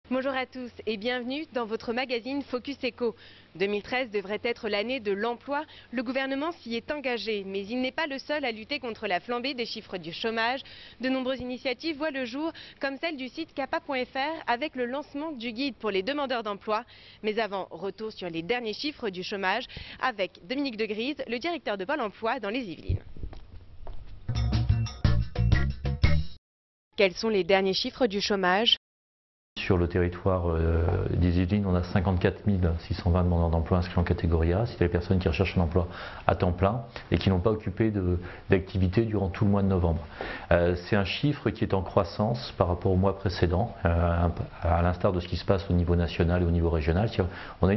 Bonjour à tous et bienvenue dans votre magazine Focus Eco. 2013 devrait être l'année de l'emploi. Le gouvernement s'y est engagé, mais il n'est pas le seul à lutter contre la flambée des chiffres du chômage. De nombreuses initiatives voient le jour, comme celle du site capa.fr avec le lancement du guide pour les demandeurs d'emploi. Mais avant, retour sur les derniers chiffres du chômage avec Dominique Degrise, le directeur de Pôle emploi dans les Yvelines. Quels sont les derniers chiffres du chômage ? Sur le territoire des Yvelines, on a 54 620 demandeurs d'emploi inscrits en catégorie A, c'est les personnes qui recherchent un emploi à temps plein et qui n'ont pas occupé d'activité durant tout le mois de novembre. C'est un chiffre qui est en croissance par rapport au mois précédent, à l'instar de ce qui se passe au niveau national et au niveau régional. On a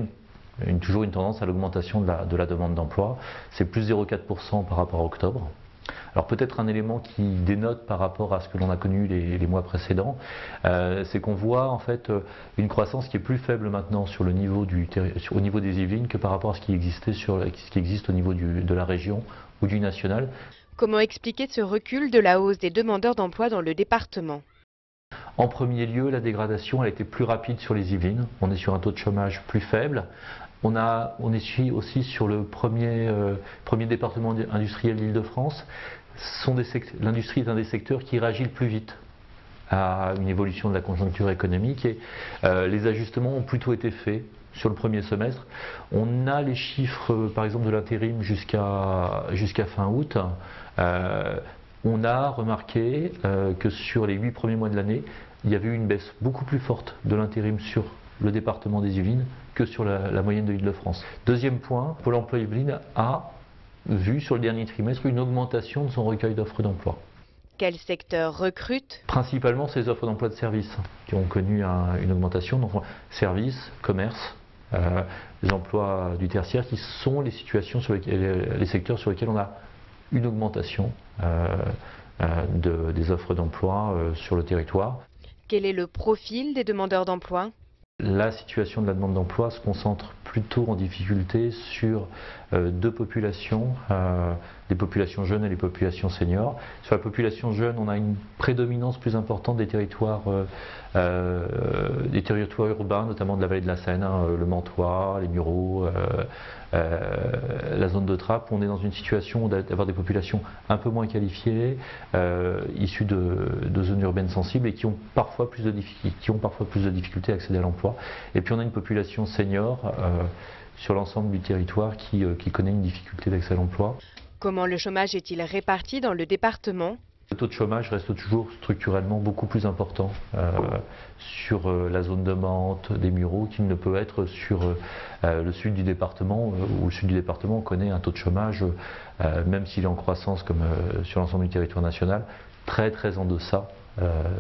toujours une tendance à l'augmentation de la demande d'emploi. C'est plus 0,4% par rapport à octobre. Alors peut-être un élément qui dénote par rapport à ce que l'on a connu les mois précédents, c'est qu'on voit en fait une croissance qui est plus faible maintenant sur le niveau au niveau des Yvelines que par rapport à ce qui existe au niveau de la région ou du national. Comment expliquer ce recul de la hausse des demandeurs d'emploi dans le département ? En premier lieu, la dégradation a été plus rapide sur les Yvelines. On est sur un taux de chômage plus faible. On est aussi sur le premier département industriel d'Île-de-France. L'industrie est un des secteurs qui réagit le plus vite à une évolution de la conjoncture économique et les ajustements ont plutôt été faits sur le premier semestre. On a les chiffres par exemple de l'intérim jusqu'à fin août. On a remarqué que sur les 8 premiers mois de l'année, il y avait eu une baisse beaucoup plus forte de l'intérim sur le département des Yvelines que sur la moyenne de l'Île-de-France. Deuxième point, Pôle emploi Yvelines a vu sur le dernier trimestre une augmentation de son recueil d'offres d'emploi. Quel secteur recrute ? Principalement ces offres d'emploi de services qui ont connu une augmentation, donc services, commerce, les emplois du tertiaire qui sont les secteurs sur lesquels on a une augmentation des offres d'emploi sur le territoire. Quel est le profil des demandeurs d'emploi ? La situation de la demande d'emploi se concentre plutôt en difficulté sur deux populations, les populations jeunes et les populations seniors. Sur la population jeune, on a une prédominance plus importante des territoires urbains, notamment de la vallée de la Seine, le Mantois, les Mureaux, la zone de Trappes. On est dans une situation d'avoir des populations un peu moins qualifiées, issues de zones urbaines sensibles et qui ont parfois plus de difficultés à accéder à l'emploi. Et puis on a une population senior sur l'ensemble du territoire qui connaît une difficulté d'accès à l'emploi. Comment le chômage est-il réparti dans le département ? Le taux de chômage reste toujours structurellement beaucoup plus important sur la zone de Mantes, des Mureaux, qu'il ne peut être sur le sud du département, où le sud du département connaît un taux de chômage, même s'il est en croissance comme sur l'ensemble du territoire national, très très en deçà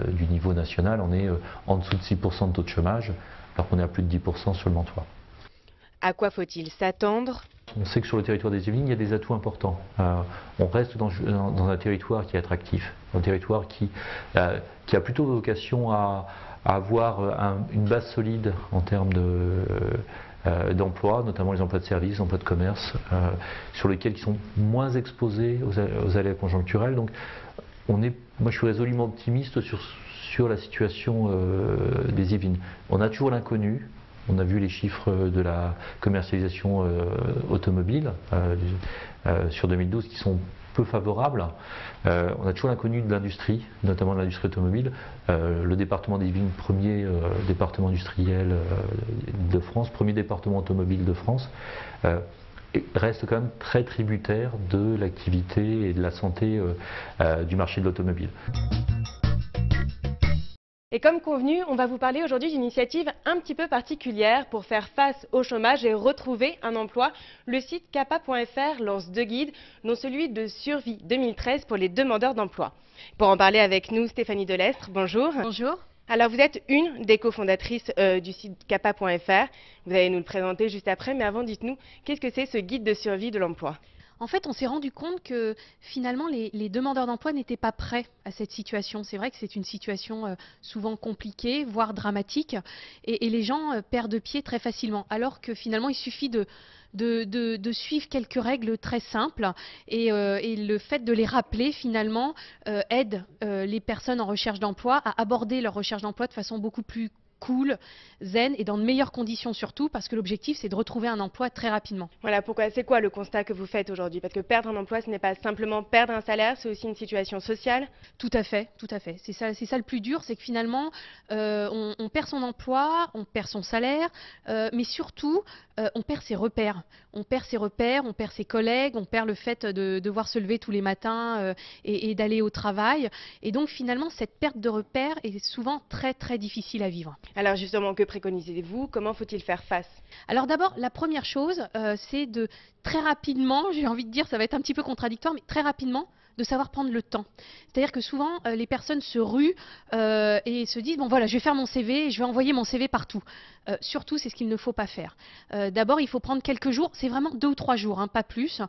du niveau national. On est en dessous de 6% de taux de chômage, alors qu'on est à plus de 10% sur le Mantois. À quoi faut-il s'attendre ? On sait que sur le territoire des Yvelines, il y a des atouts importants. On reste dans un territoire qui est attractif, un territoire qui a plutôt vocation à avoir une base solide en termes d'emploi, notamment les emplois de services, les emplois de commerce, sur lesquels ils sont moins exposés aux aléas conjoncturels. Donc, moi, je suis résolument optimiste sur la situation des Yvelines. On a toujours l'inconnu. On a vu les chiffres de la commercialisation automobile sur 2012 qui sont peu favorables. On a toujours l'inconnu de l'industrie, notamment de l'industrie automobile. Le département des Yvelines, premier département industriel de France, premier département automobile de France, reste quand même très tributaire de l'activité et de la santé du marché de l'automobile. Et comme convenu, on va vous parler aujourd'hui d'une initiative un petit peu particulière pour faire face au chômage et retrouver un emploi. Le site capa.fr lance deux guides, dont celui de survie 2013 pour les demandeurs d'emploi. Pour en parler avec nous, Stéphanie Delestre, bonjour. Bonjour. Alors vous êtes une des cofondatrices du site capa.fr. Vous allez nous le présenter juste après, mais avant dites-nous, qu'est-ce que c'est ce guide de survie de l'emploi ? En fait, on s'est rendu compte que finalement, les demandeurs d'emploi n'étaient pas prêts à cette situation. C'est vrai que c'est une situation souvent compliquée, voire dramatique, et les gens perdent pied très facilement. Alors que finalement, il suffit de suivre quelques règles très simples et le fait de les rappeler finalement aide les personnes en recherche d'emploi à aborder leur recherche d'emploi de façon beaucoup plus cool, zen et dans de meilleures conditions surtout, parce que l'objectif c'est de retrouver un emploi très rapidement. Voilà, pourquoi? C'est quoi le constat que vous faites aujourd'hui? Parce que perdre un emploi, ce n'est pas simplement perdre un salaire, c'est aussi une situation sociale. Tout à fait, tout à fait. C'est ça le plus dur, c'est que finalement, on perd son emploi, on perd son salaire, mais surtout, on perd ses repères. On perd ses repères, on perd ses collègues, on perd le fait de devoir se lever tous les matins et d'aller au travail. Et donc finalement, cette perte de repères est souvent très très difficile à vivre. Alors justement, que préconisez-vous? Comment faut-il faire face? Alors d'abord, la première chose, c'est de très rapidement, j'ai envie de dire, ça va être un petit peu contradictoire, mais très rapidement, de savoir prendre le temps. C'est-à-dire que souvent, les personnes se ruent et se disent, bon voilà, je vais faire mon CV et je vais envoyer mon CV partout. Surtout, c'est ce qu'il ne faut pas faire. D'abord, il faut prendre quelques jours, c'est vraiment 2 ou 3 jours, hein, pas plus.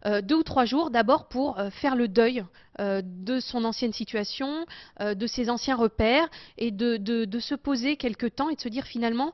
2 ou 3 jours d'abord pour faire le deuil de son ancienne situation, de ses anciens repères et de se poser quelques temps et de se dire finalement,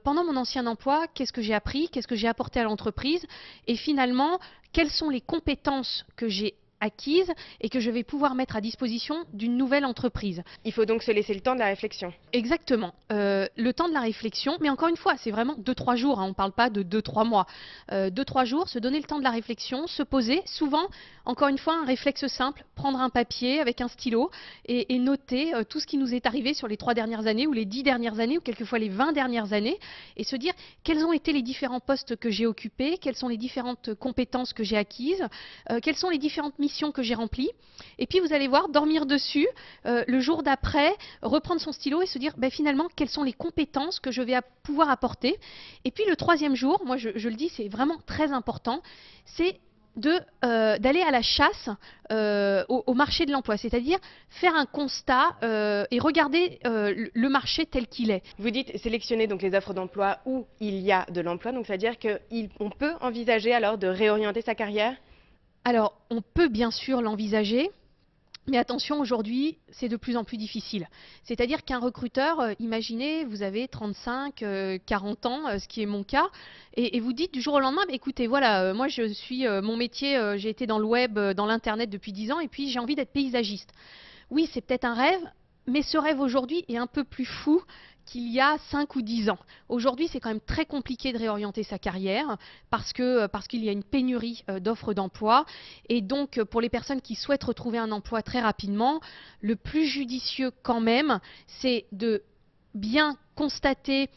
pendant mon ancien emploi, qu'est-ce que j'ai appris, qu'est-ce que j'ai apporté à l'entreprise et finalement, quelles sont les compétences que j'ai acquises et que je vais pouvoir mettre à disposition d'une nouvelle entreprise. Il faut donc se laisser le temps de la réflexion. Exactement, le temps de la réflexion, mais encore une fois, c'est vraiment 2-3 jours, hein, on ne parle pas de 2-3 mois. 2-3 jours, se donner le temps de la réflexion, se poser, souvent, encore une fois, un réflexe simple, prendre un papier avec un stylo et noter tout ce qui nous est arrivé sur les 3 dernières années ou les 10 dernières années ou quelquefois les 20 dernières années et se dire quels ont été les différents postes que j'ai occupés, quelles sont les différentes compétences que j'ai acquises, quelles sont les différentes missions que j'ai remplies. Et puis vous allez voir, dormir dessus, le jour d'après, reprendre son stylo et se dire ben, finalement quelles sont les compétences que je vais pouvoir apporter. Et puis le 3e jour, moi je le dis, c'est vraiment très important, c'est d'aller à la chasse au marché de l'emploi, c'est-à-dire faire un constat et regarder le marché tel qu'il est. Vous dites sélectionner donc les offres d'emploi où il y a de l'emploi, donc c'est-à-dire qu'on peut envisager alors de réorienter sa carrière? Alors, on peut bien sûr l'envisager, mais attention, aujourd'hui, c'est de plus en plus difficile. C'est-à-dire qu'un recruteur, imaginez, vous avez 35, 40 ans, ce qui est mon cas, et vous dites du jour au lendemain, bah, écoutez, voilà, moi je suis, mon métier, j'ai été dans le web, dans l'internet depuis 10 ans, et puis j'ai envie d'être paysagiste. Oui, c'est peut-être un rêve, mais ce rêve aujourd'hui est un peu plus fou qu'il y a 5 ou 10 ans. Aujourd'hui, c'est quand même très compliqué de réorienter sa carrière parce qu'il y a une pénurie d'offres d'emploi. Et donc, pour les personnes qui souhaitent retrouver un emploi très rapidement, le plus judicieux quand même, c'est de bien constater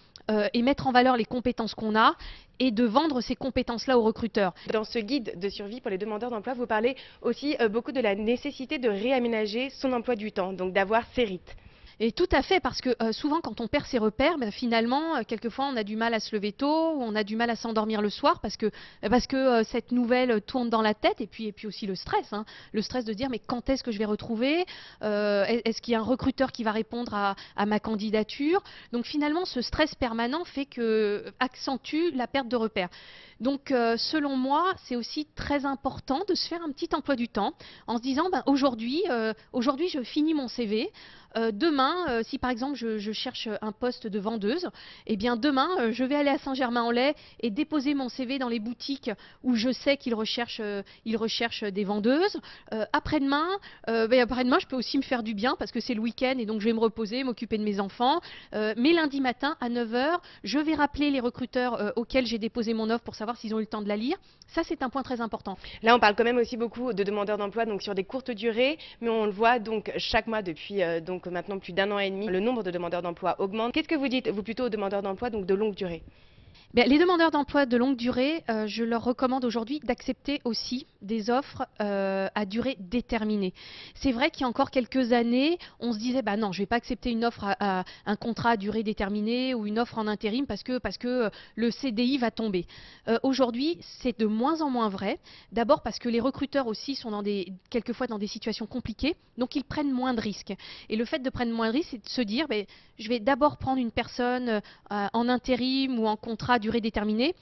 et mettre en valeur les compétences qu'on a et de vendre ces compétences-là aux recruteurs. Dans ce guide de survie pour les demandeurs d'emploi, vous parlez aussi beaucoup de la nécessité de réaménager son emploi du temps, donc d'avoir ses rites. Et tout à fait, parce que souvent quand on perd ses repères, ben, finalement, quelquefois on a du mal à se lever tôt, ou on a du mal à s'endormir le soir, parce que cette nouvelle tourne dans la tête, et puis aussi le stress, hein, le stress de dire mais quand est-ce que je vais retrouver, est-ce qu'il y a un recruteur qui va répondre à ma candidature? Donc finalement, ce stress permanent fait que accentue la perte de repères. Donc selon moi, c'est aussi très important de se faire un petit emploi du temps en se disant ben, aujourd'hui je finis mon CV. Demain, si par exemple je cherche un poste de vendeuse, eh bien demain je vais aller à Saint-Germain-en-Laye et déposer mon CV dans les boutiques où je sais qu'ils recherchent des vendeuses. Après-demain, je peux aussi me faire du bien parce que c'est le week-end et donc je vais me reposer, m'occuper de mes enfants. Mais lundi matin à 9 h, je vais rappeler les recruteurs auxquels j'ai déposé mon offre pour savoir s'ils ont eu le temps de la lire. Ça, c'est un point très important. Là, on parle quand même aussi beaucoup de demandeurs d'emploi donc sur des courtes durées, mais on le voit donc chaque mois depuis donc maintenant plus d'1 an et demi, le nombre de demandeurs d'emploi augmente. Qu'est-ce que vous dites, vous plutôt aux demandeurs d'emploi donc de longue durée? Les demandeurs d'emploi de longue durée, je leur recommande aujourd'hui d'accepter aussi des offres à durée déterminée. C'est vrai qu'il y a encore quelques années, on se disait non, je ne vais pas accepter une offre à un contrat à durée déterminée ou une offre en intérim parce que le CDI va tomber. Aujourd'hui, c'est de moins en moins vrai. D'abord parce que les recruteurs aussi sont quelquefois dans des situations compliquées, donc ils prennent moins de risques. Et le fait de prendre moins de risques, c'est de se dire je vais d'abord prendre une personne en intérim ou en contrat contrat à durée déterminée.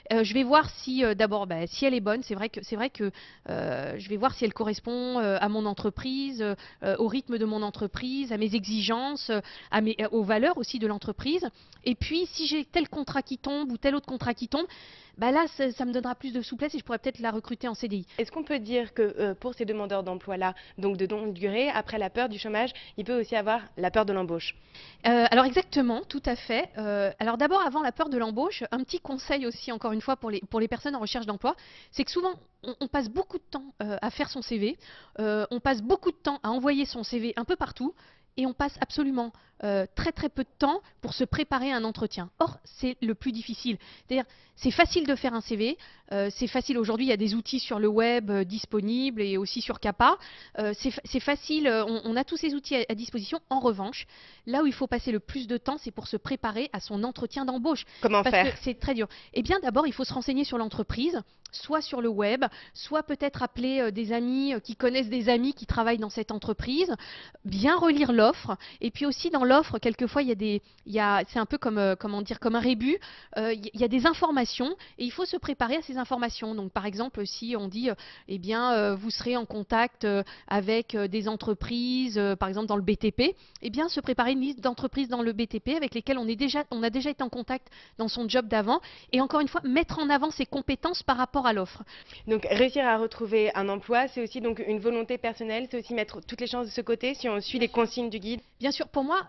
Je vais voir si d'abord si elle est bonne. C'est vrai que je vais voir si elle correspond à mon entreprise, au rythme de mon entreprise, à mes exigences, aux valeurs aussi de l'entreprise. Et puis si j'ai tel contrat qui tombe ou tel autre contrat qui tombe, là ça me donnera plus de souplesse et je pourrais peut-être la recruter en CDI. Est-ce qu'on peut dire que pour ces demandeurs d'emploi-là, donc de longue durée, après la peur du chômage, il peut aussi avoir la peur de l'embauche? Alors exactement, tout à fait. Alors d'abord, avant la peur de l'embauche, un petit conseil aussi, encore une fois, pour les personnes en recherche d'emploi, c'est que souvent, on passe beaucoup de temps à faire son CV, on passe beaucoup de temps à envoyer son CV un peu partout, et on passe absolument très très peu de temps pour se préparer à un entretien. Or, c'est le plus difficile. C'est-à-dire, c'est facile de faire un CV, c'est facile aujourd'hui, il y a des outils sur le web disponibles et aussi sur CAPA. C'est facile, on a tous ces outils à disposition. En revanche, là où il faut passer le plus de temps, c'est pour se préparer à son entretien d'embauche. Comment Parce faire? que c'est très dur. Eh bien, d'abord, il faut se renseigner sur l'entreprise, soit sur le web, soit peut-être appeler des amis qui connaissent des amis qui travaillent dans cette entreprise, bien relire l'offre, et puis aussi dans l'offre, quelquefois, c'est un peu comme, comment dire, comme un rébus, il y a des informations, et il faut se préparer à ces informations. Donc, par exemple, si on dit, vous serez en contact avec des entreprises, par exemple dans le BTP, se préparer une liste d'entreprises dans le BTP avec lesquelles on a déjà été en contact dans son job d'avant, et encore une fois, mettre en avant ses compétences par rapport à l'offre. Donc réussir à retrouver un emploi, c'est aussi donc une volonté personnelle, c'est aussi mettre toutes les chances de ce côté si on suit les consignes du guide. Bien sûr, pour moi,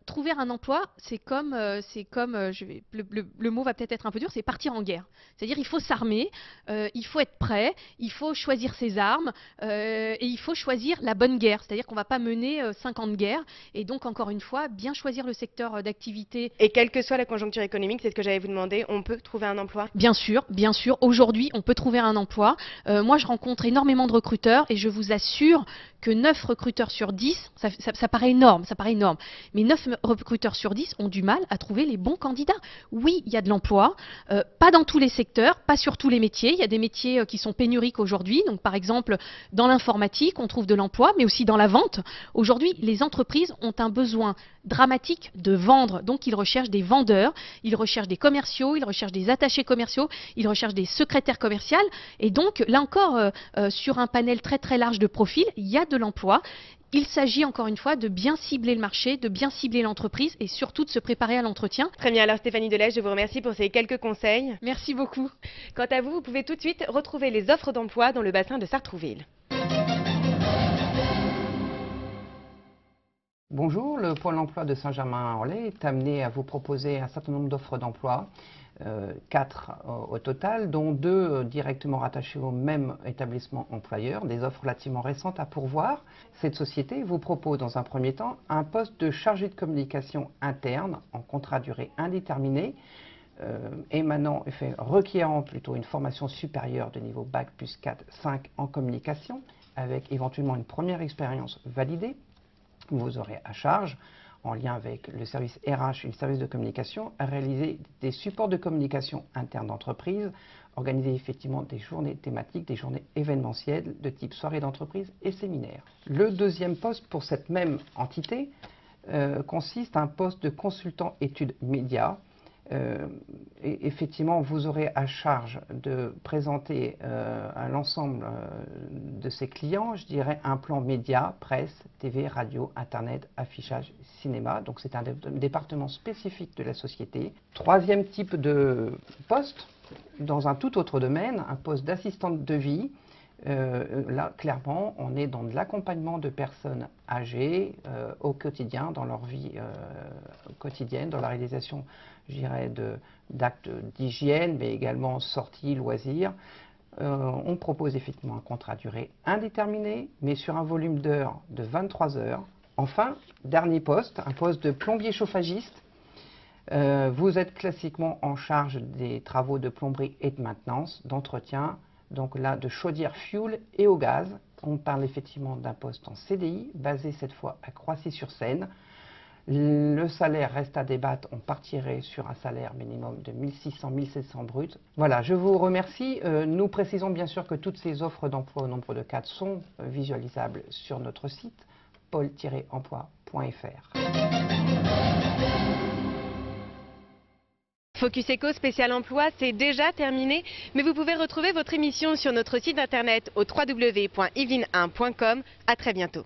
trouver un emploi, c'est comme, le mot va peut-être être un peu dur, c'est partir en guerre. C'est-à-dire, il faut s'armer, il faut être prêt, il faut choisir ses armes, et il faut choisir la bonne guerre. C'est-à-dire qu'on ne va pas mener 5 ans de guerre, et donc encore une fois, bien choisir le secteur d'activité. Et quelle que soit la conjoncture économique, c'est ce que j'allais vous demander, on peut trouver un emploi? Bien sûr, aujourd'hui, on peut trouver un emploi. Moi, je rencontre énormément de recruteurs, et je vous assure que 9 recruteurs sur 10, ça paraît énorme, mais 9 recruteurs sur 10 ont du mal à trouver les bons candidats. Oui, il y a de l'emploi, pas dans tous les secteurs, pas sur tous les métiers. Il y a des métiers qui sont pénuriques aujourd'hui. Donc, par exemple, dans l'informatique, on trouve de l'emploi, mais aussi dans la vente. Aujourd'hui, les entreprises ont un besoin dramatique de vendre. Donc, ils recherchent des vendeurs, ils recherchent des commerciaux, ils recherchent des attachés commerciaux, ils recherchent des secrétaires commerciales. Et donc, là encore, sur un panel très très large de profils, il y a de l'emploi. Il s'agit encore une fois de bien cibler le marché, de bien cibler l'entreprise et surtout de se préparer à l'entretien. Très bien, alors Stéphanie Delège, je vous remercie pour ces quelques conseils. Merci beaucoup. Quant à vous, vous pouvez tout de suite retrouver les offres d'emploi dans le bassin de Sartrouville. Bonjour, le Pôle emploi de Saint-Germain-en-Laye est amené à vous proposer un certain nombre d'offres d'emploi, 4 au total, dont 2 directement rattachées au même établissement employeur, des offres relativement récentes à pourvoir. Cette société vous propose dans un premier temps un poste de chargé de communication interne en contrat à durée indéterminée, requérant plutôt une formation supérieure de niveau Bac plus 4-5 en communication, avec éventuellement une première expérience validée. Vous aurez à charge, en lien avec le service RH et le service de communication, à réaliser des supports de communication interne d'entreprise, organiser effectivement des journées thématiques, des journées événementielles de type soirée d'entreprise et séminaire. Le deuxième poste pour cette même entité consiste à un poste de consultant études médias. Effectivement, vous aurez à charge de présenter à l'ensemble de ses clients, je dirais, un plan média, presse, TV, radio, internet, affichage, cinéma. Donc c'est un département spécifique de la société. Troisième type de poste, dans un tout autre domaine, un poste d'assistante de vie. Là, clairement, on est dans de l'accompagnement de personnes âgées au quotidien, dans leur vie quotidienne, dans la réalisation, je dirais, d'actes d'hygiène, mais également sorties, loisirs. On propose effectivement un contrat à durée indéterminée, mais sur un volume d'heures de 23 heures. Enfin, dernier poste, un poste de plombier chauffagiste. Vous êtes classiquement en charge des travaux de plomberie et de maintenance, d'entretien, donc là de chaudière fuel et au gaz. On parle effectivement d'un poste en CDI, basé cette fois à Croissy-sur-Seine. Le salaire reste à débattre, on partirait sur un salaire minimum de 1600-1700 bruts. Voilà, je vous remercie. Nous précisons bien sûr que toutes ces offres d'emploi au nombre de 4 sont visualisables sur notre site pôle-emploi.fr. Focus Eco spécial emploi, c'est déjà terminé, mais vous pouvez retrouver votre émission sur notre site internet au www.yvelines1.com. À très bientôt.